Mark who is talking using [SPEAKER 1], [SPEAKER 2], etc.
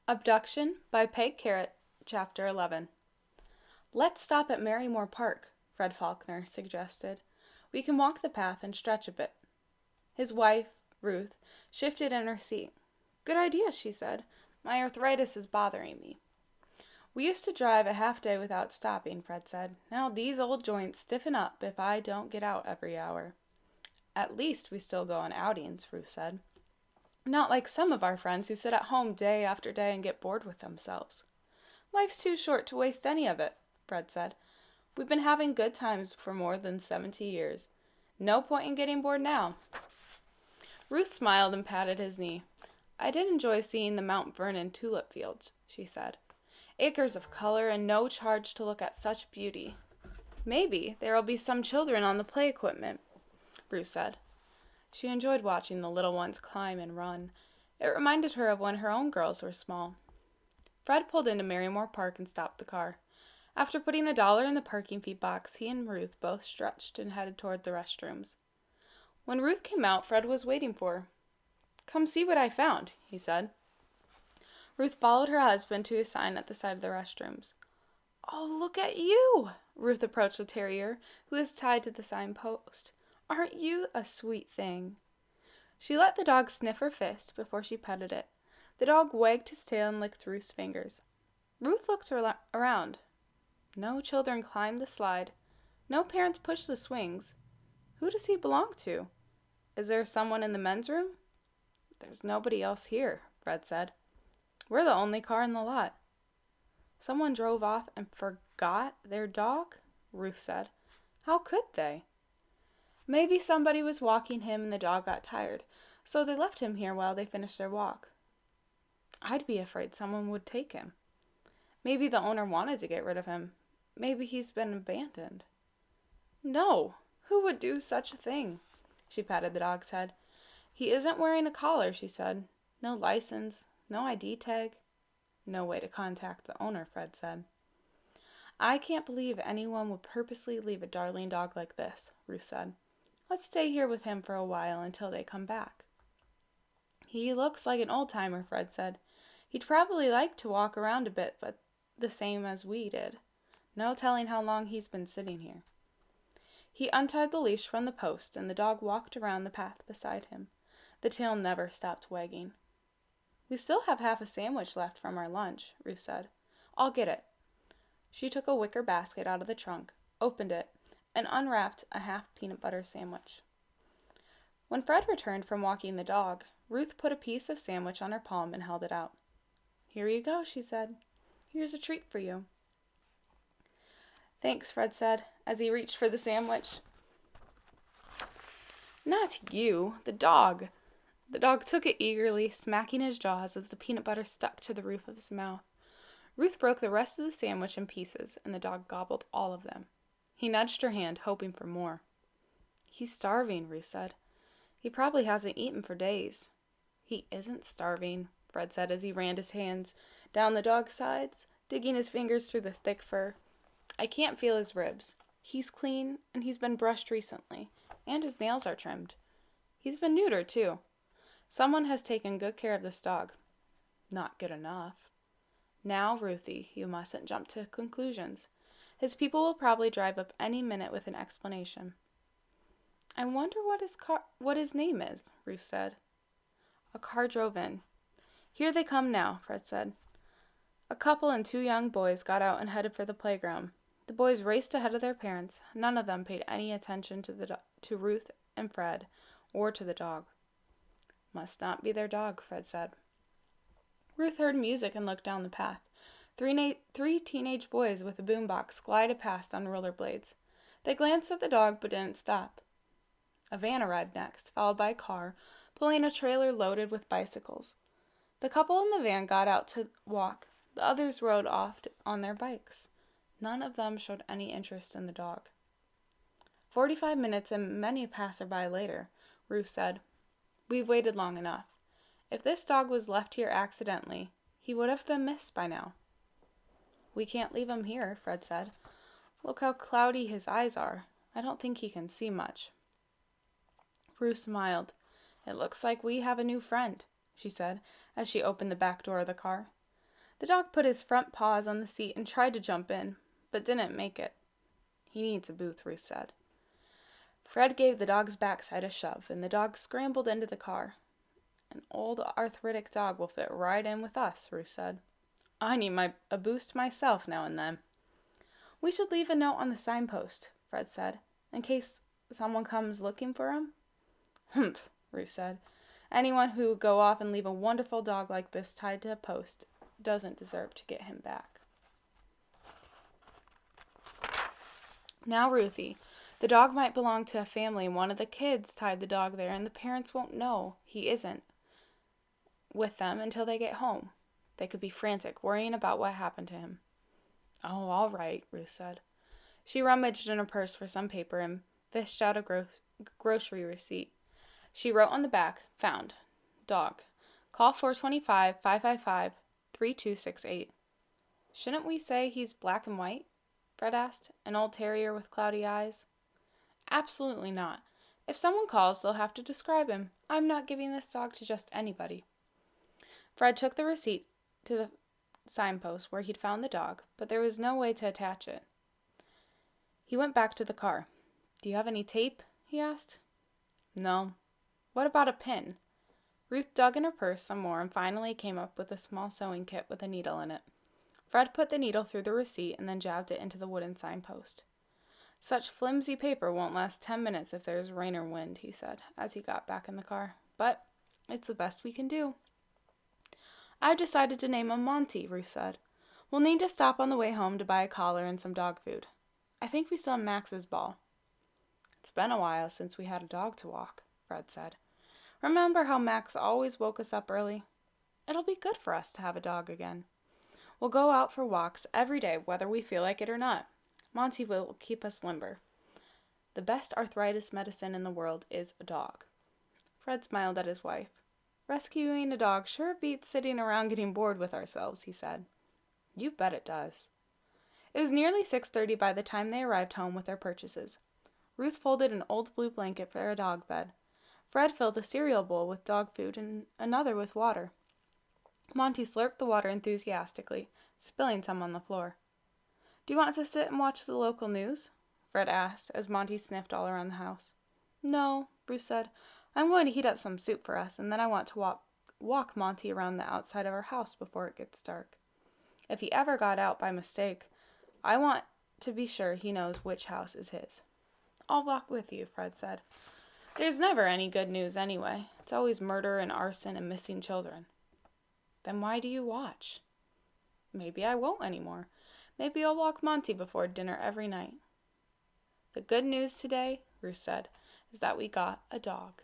[SPEAKER 1] Abduction by Peg Carrot, Chapter 11. "Let's stop at Marymore Park," Fred Faulkner suggested. "We can walk the path and stretch a bit." His wife, Ruth, shifted in her seat. "Good idea," she said. "My arthritis is bothering me." "We used to drive a half day without stopping," Fred said. "Now these old joints stiffen up if I don't get out every hour." "At least we still go on outings," Ruth said. "Not like some of our friends who sit at home day after day and get bored with themselves." "Life's too short to waste any of it," Fred said. "We've been having good times for more than 70 years. No point in getting bored now." Ruth smiled and patted his knee. "I did enjoy seeing the Mount Vernon tulip fields," she said. "Acres of color and no charge to look at such beauty." "Maybe there'll be some children on the play equipment," Ruth said. She enjoyed watching the little ones climb and run. It reminded her of when her own girls were small. Fred pulled into Marymore Park and stopped the car. After putting $1 in the parking fee box, he and Ruth both stretched and headed toward the restrooms. When Ruth came out, Fred was waiting for her. "Come see what I found," he said. Ruth followed her husband to a sign at the side of the restrooms. "Oh, look at you!" Ruth approached the terrier, who was tied to the sign post. "Aren't you a sweet thing?" She let the dog sniff her fist before she petted it. The dog wagged his tail and licked Ruth's fingers. Ruth looked around. No children climbed the slide. No parents pushed the swings. Who does he belong to? Is there someone in the men's room? "There's nobody else here," Fred said. "We're the only car in the lot." "Someone drove off and forgot their dog?" Ruth said. "How could they?" "Maybe somebody was walking him and the dog got tired, so they left him here while they finished their walk." "I'd be afraid someone would take him." "Maybe the owner wanted to get rid of him. Maybe he's been abandoned." "No! Who would do such a thing?" She patted the dog's head. "He isn't wearing a collar," she said. "No license, no ID tag." "No way to contact the owner," Fred said. "I can't believe anyone would purposely leave a darling dog like this," Ruth said. "Let's stay here with him for a while until they come back." "He looks like an old-timer," Fred said. "He'd probably like to walk around a bit, but the same as we did. No telling how long he's been sitting here." He untied the leash from the post, and the dog walked around the path beside him. The tail never stopped wagging. "We still have half a sandwich left from our lunch," Ruth said. "I'll get it." She took a wicker basket out of the trunk, opened it, and unwrapped a half peanut butter sandwich. When Fred returned from walking the dog, Ruth put a piece of sandwich on her palm and held it out. "Here you go," she said. "Here's a treat for you." "Thanks," Fred said, as he reached for the sandwich. "Not you, the dog." The dog took it eagerly, smacking his jaws as the peanut butter stuck to the roof of his mouth. Ruth broke the rest of the sandwich in pieces, and the dog gobbled all of them. He nudged her hand, hoping for more. "He's starving," Ruth said. "He probably hasn't eaten for days." "He isn't starving," Fred said as he ran his hands down the dog's sides, digging his fingers through the thick fur. "I can't feel his ribs. He's clean, and he's been brushed recently, and his nails are trimmed. He's been neutered, too. Someone has taken good care of this dog." "Not good enough." "Now, Ruthie, you mustn't jump to conclusions. His people will probably drive up any minute with an explanation." "I wonder what his name is," Ruth said. A car drove in. "Here they come now," Fred said. A couple and 2 young boys got out and headed for the playground. The boys raced ahead of their parents. None of them paid any attention to Ruth and Fred, or to the dog. "Must not be their dog," Fred said. Ruth heard music and looked down the path. Three teenage boys with a boombox glided past on rollerblades. They glanced at the dog but didn't stop. A van arrived next, followed by a car, pulling a trailer loaded with bicycles. The couple in the van got out to walk. The others rode off on their bikes. None of them showed any interest in the dog. 45 minutes and many a passerby later, Ruth said, "We've waited long enough. If this dog was left here accidentally, he would have been missed by now." "We can't leave him here," Fred said. "Look how cloudy his eyes are. I don't think he can see much." Ruth smiled. "It looks like we have a new friend," she said, as she opened the back door of the car. The dog put his front paws on the seat and tried to jump in, but didn't make it. He needs a booth, Ruth said. Fred gave the dog's backside a shove, and the dog scrambled into the car. An old arthritic dog will fit right in with us, Ruth said. I need a boost myself now and then. We should leave a note on the signpost, Fred said, in case someone comes looking for him. Humph, Ruth said. Anyone who would go off and leave a wonderful dog like this tied to a post doesn't deserve to get him back. Now, Ruthie, the dog might belong to a family and one of the kids tied the dog there, and the parents won't know he isn't with them until they get home. They could be frantic, worrying about what happened to him. Oh, all right, Ruth said. She rummaged in her purse for some paper and fished out a grocery receipt. She wrote on the back, found, dog. Call 425-555-3268. Shouldn't we say he's black and white? Fred asked, an old terrier with cloudy eyes. Absolutely not. If someone calls, they'll have to describe him. I'm not giving this dog to just anybody. Fred took the receipt to the signpost where he'd found the dog, but there was no way to attach it. He went back to the car. Do you have any tape? He asked. No. What about a pin? Ruth dug in her purse some more and finally came up with a small sewing kit with a needle in it. Fred put the needle through the receipt and then jabbed it into the wooden signpost. Such flimsy paper won't last 10 minutes if there's rain or wind, he said, as he got back in the car. But it's the best we can do. I've decided to name him Monty, Ruth said. We'll need to stop on the way home to buy a collar and some dog food. I think we still have Max's ball. It's been a while since we had a dog to walk, Fred said. Remember how Max always woke us up early? It'll be good for us to have a dog again. We'll go out for walks every day, whether we feel like it or not. Monty will keep us limber. The best arthritis medicine in the world is a dog. Fred smiled at his wife. Rescuing a dog sure beats sitting around getting bored with ourselves, he said. You bet it does. It was nearly 6:30 by the time they arrived home with their purchases. Ruth folded an old blue blanket for a dog bed. Fred filled a cereal bowl with dog food and another with water. Monty slurped the water enthusiastically, spilling some on the floor. Do you want to sit and watch the local news? Fred asked, as Monty sniffed all around the house. No, Ruth said. I'm going to heat up some soup for us, and then I want to walk Monty around the outside of our house before it gets dark. If he ever got out by mistake, I want to be sure he knows which house is his. I'll walk with you, Fred said. There's never any good news anyway. It's always murder and arson and missing children. Then why do you watch? Maybe I won't anymore. Maybe I'll walk Monty before dinner every night. The good news today, Ruth said, is that we got a dog.